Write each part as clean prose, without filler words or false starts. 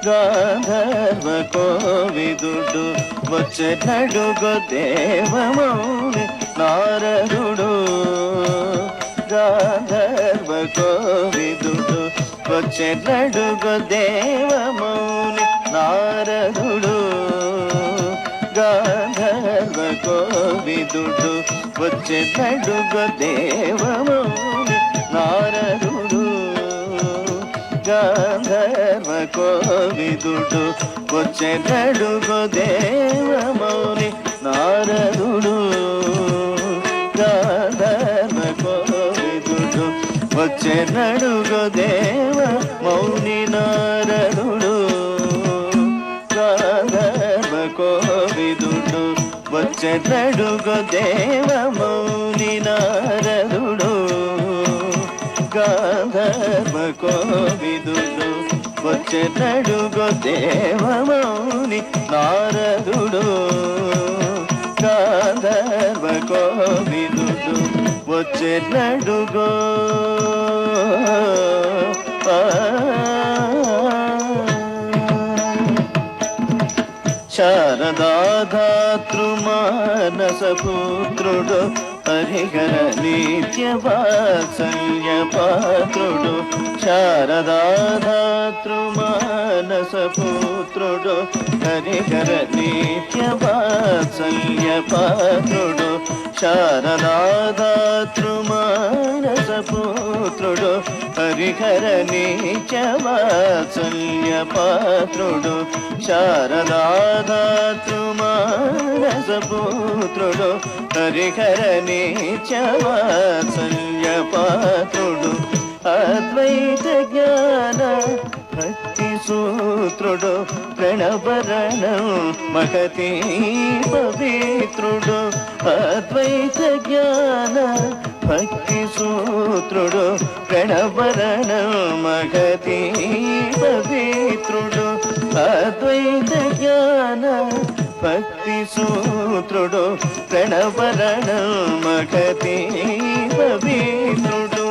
గాంధర్వ కోవిదుడు వచ్చెనడుగో దేవమౌని నారదుడు. గాంధర్వ కోవిదుడు వచ్చెనడుగో దేవమౌని నారదుడు. గాంధర్వ కోవిదుడు వచ్చెనడుగో దేవమౌని నారదుడు. గాంధర్వ కోవిదుడు వచ్చెనడుగో దేవమౌని నారదుడు. గాంధర్వ కోవిదుడు వచ్చెనడుగో దేవమౌని నారదుడు. గాంధర్వ కోవిదుడు వచ్చెనడుగో దేవమౌని నారదుడు. గాంధర్వ కోవిదుడు వచ్చెనడుగో దేవమౌని నారదుడు. గాంధర్వ కోవిదుడు వచ్చెనడుగో శారదాధాతృమానసపుత్రుడు హరిహర నిత్యవాత్సల్య పాత్రుడు. శారదాధాతృమానసపుత్రుడు హరిహర నిత్యవాత్సల్య పాత్రుడు. శారదాధాతృమానసపుత్రుడు హరిహర నిత్యవాత్సల్య పాత్రుడు. శారదాధాతృమానసపుత్రుడు హరిహర నిత్యవాత్సల్య పాత్రుడు. అద్వైత జ్ఞాన భక్తి సూత్రుడు ప్రణవరణం మహతి పవిత్రుడు. అద్వైత జ్ఞాన భక్తి సూత్రుడు ప్రణవరణం మహతి పవిత్రుడు. అద్వైత జ్ఞాన భక్తి సూత్రుడు ప్రణవరణం మహతి పవిత్రుడు.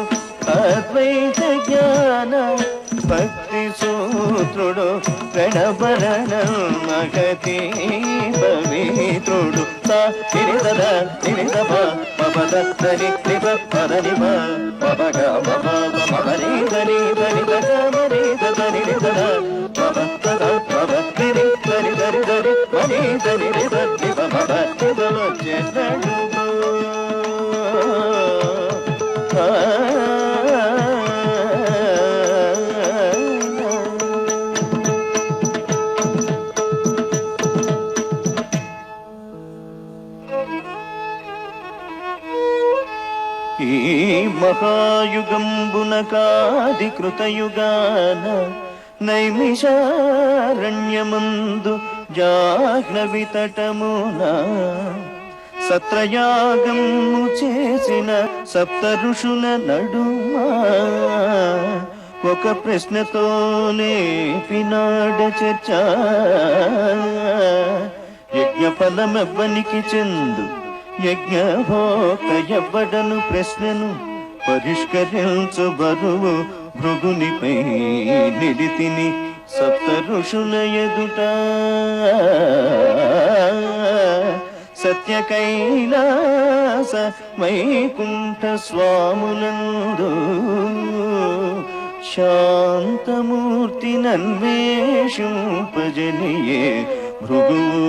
అద్వైత జ్ఞాన భక్తి సూత్రుడు ప్రణవరణం మహతి పవిత్రుడు. సా నిరిదద నిరిదప మపద దని నిప పదని మపగ మప మపని దని దని దగ మరి దని నిదద మప తద మప నిరి దని దని దని మని దని నిద నిప మప నిద వచ్చెనడుగో. ఈ మహాయుగంబున కాదికృతయుగాన నైమిషారణ్యమందు జాహ్నవి తటమున సత్రయాగము చేసిన సప్త ఋషుల నడుమ ఒక ప్రశ్నతోనే పినాడ చర్చ. యజ్ఞ ఫలమెవ్వనికి చెందు యజ్ఞభోక్త ఎవ్వడను ప్రశ్నను పరిష్కరించు బరువు భృగునిపై నిడితిని సప్త ఋషుల ఎదుట. సత్య కైలాస వైకుంఠ స్వాములందు శాంతమూర్తి నన్వేషింపజనియే భృగువు.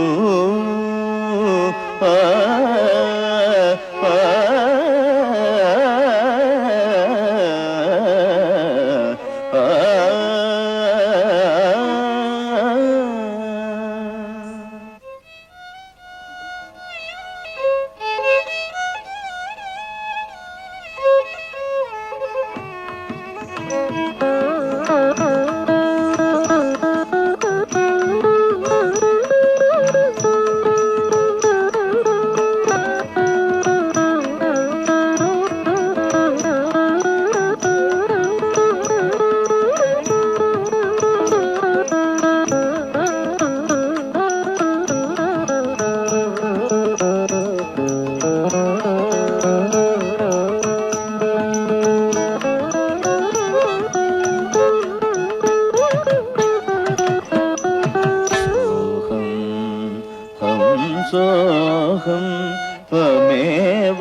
त्वमेवाहं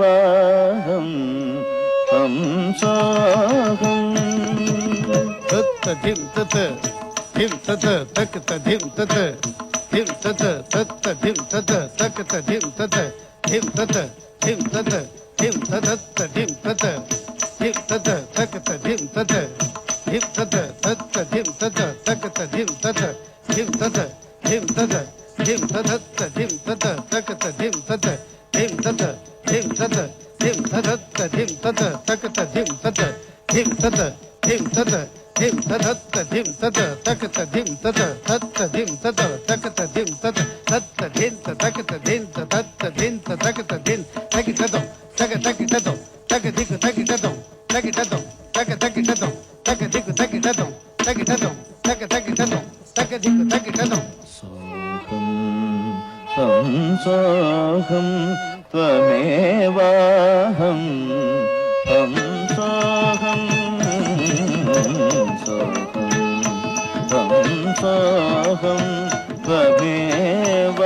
हंसोऽहम् तत्त धिं तत् तकत धिं तत् तत्त धिं तत् तकत धिं तत् तकत धिं तत् तकत धिं तत् तत्त धिं तत् तकत धिं तत् तकत धिं तत् तकत धिं तत् धिं तत् तकत धिं तत् धिं तकत धिं तकत धिं तकत धिं तकत धिं तकिटदो तकिटदो तकदिक तकिटदो तकिटदो तकिटदो तकदिक तकिटदो तकिटदो तकिटदो तकदिक तकिटदो सोऽहं हंसोऽहं त्वमेवाहं हंसोऽहं हंसोऽहं त्वमेवाहं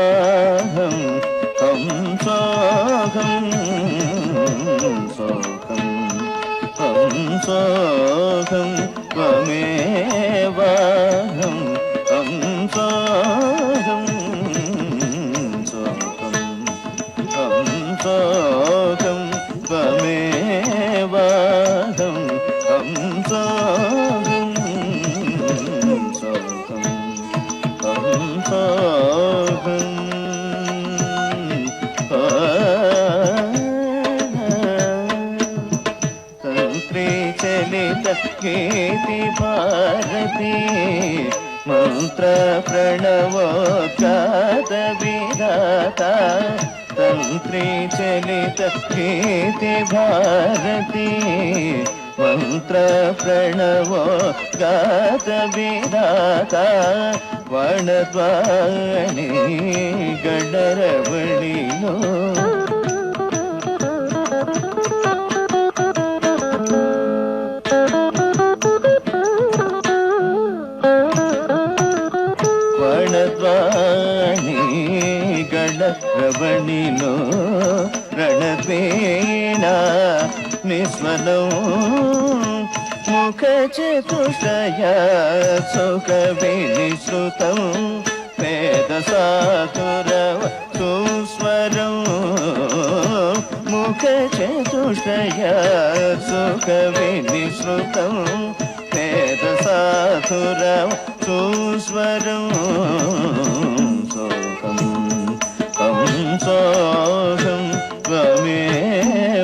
हंसोऽहं हंसोऽहं त्वमेवाहं हंसोऽहं हंसोऽहं त्वमेवाहं हंसोऽहं गीति भारती मंत्र प्रणवोद्गात विधाता तंत्री चलित गीति भारती मंत्र प्रणवोद्गात विधाता वर्णद्वाणी गडरवणिनो రవణిలో రణద్వేణ నిస్వనో ముఖ చతుష్టయ సుఖ వినిశ్రుతం వేద సాధురవ సుస్వరం ముఖ చతుష్టయ సుఖ వినిశ్రుతం వేద సాధురవ సుస్వరం సోహం हंसोऽहं त्वमेवाहं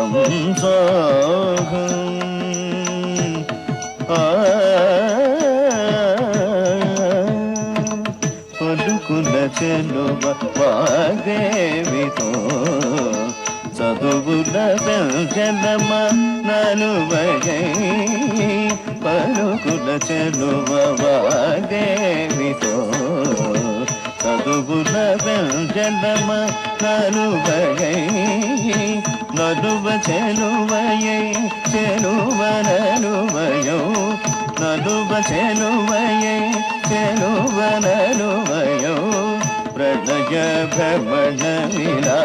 हंसोऽहं పలుకుల చెలువ వాగ్దేవితో చదువుల జలమ నలువగై పలుకుల చెలువ వాగ్దేవితో చదువుల జలమ నలువగై నలువ చెలువయై చెలువ నలువయో నలువ చెలువయై చెలువ నలువయో ప్రణయ భ్రమణ విలా